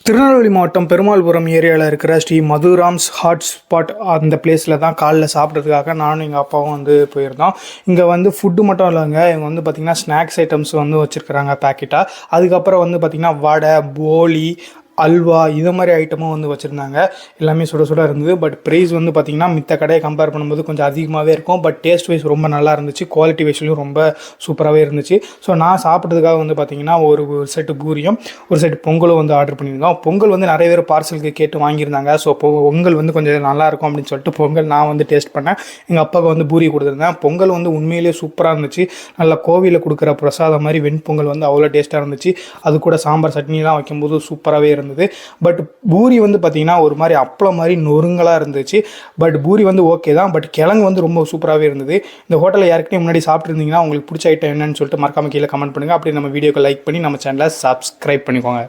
திருநெல்வேலி மாவட்டம் பெருமாள்புரம் ஏரியாவில் இருக்கிற ஸ்ரீ மதுராம்ஸ் ஹாட் ஸ்பாட் அந்த பிளேஸில் தான் காலைல சாப்பிட்றதுக்காக நானும் எங்கள் அப்பாவும் வந்து போயிருந்தோம். இங்கே வந்து ஃபுட்டு மட்டும் இல்லைங்க, இவங்க வந்து பார்த்திங்கன்னா ஸ்நாக்ஸ் ஐட்டம்ஸ் வந்து வச்சுருக்குறாங்க பேக்கெட்டாக. அதுக்கப்புறம் வந்து பார்த்திங்கன்னா வடை, போலி, அல்வா இது மாதிரி ஐட்டமும் வந்து வச்சுருந்தாங்க. எல்லாமே சுட சுட இருந்தது. பட் ப்ரைஸ் வந்து பார்த்திங்கன்னா மித்த கடையை கம்பேர் பண்ணும்போது கொஞ்சம் அதிகமாகவே இருக்கும். பட் டேஸ்ட் வைஸ் ரொம்ப நல்லா இருந்துச்சு. குவாலிட்டி வைஸ்லையும் ரொம்ப சூப்பராகவே இருந்துச்சு. ஸோ நான் சாப்பிட்றதுக்காக வந்து பார்த்திங்கன்னா ஒரு செட்டு பூரியும் ஒரு செட்டு பொங்கலும் வந்து ஆர்டர் பண்ணியிருந்தோம். பொங்கல் வந்து நிறைய பேர் பார்சலுக்கு கேட்டு வாங்கியிருந்தாங்க. ஸோ பொங்கல் வந்து கொஞ்சம் நல்லாயிருக்கும் அப்படின்னு சொல்லிட்டு பொங்கல் நான் வந்து டேஸ்ட் பண்ணேன். எங்கள் அப்பாவுக்கு வந்து பூரி கொடுத்துருந்தேன். பொங்கல் வந்து உண்மையிலேயே சூப்பராக இருந்துச்சு. நல்லா கோவிலில் கொடுக்குற பிரசாதம் மாதிரி வெண்பொங்கல் வந்து அவ்வளோ டேஸ்ட்டாக இருந்துச்சு. அது கூட சாம்பார் சட்னிலாம் வைக்கும்போது சூப்பராகவே இருந்துச்சு. பட் பூரி வந்து பார்த்தீங்கன்னா ஒரு மாதிரி அப்பளம் மாதிரி நொறுங்கலாக இருந்துச்சு. பட் பூரி வந்து ஓகே தான். பட் கிழங்கு வந்து ரொம்ப சூப்பராகவே இருந்தது. இந்த ஹோட்டலில் யாருக்கிட்டையும் முன்னாடி சாப்பிட்ருந்தீங்கன்னா உங்களுக்கு பிடிச்ச ஐட்டம் என்னன்னு சொல்லிட்டு மறக்காம கீழே கமெண்ட் பண்ணுங்கள். அப்படி நம்ம வீடியோக்கு லைக் பண்ணி நம்ம சேனலை சப்ஸ்கிரைப் பண்ணிக்கோங்க.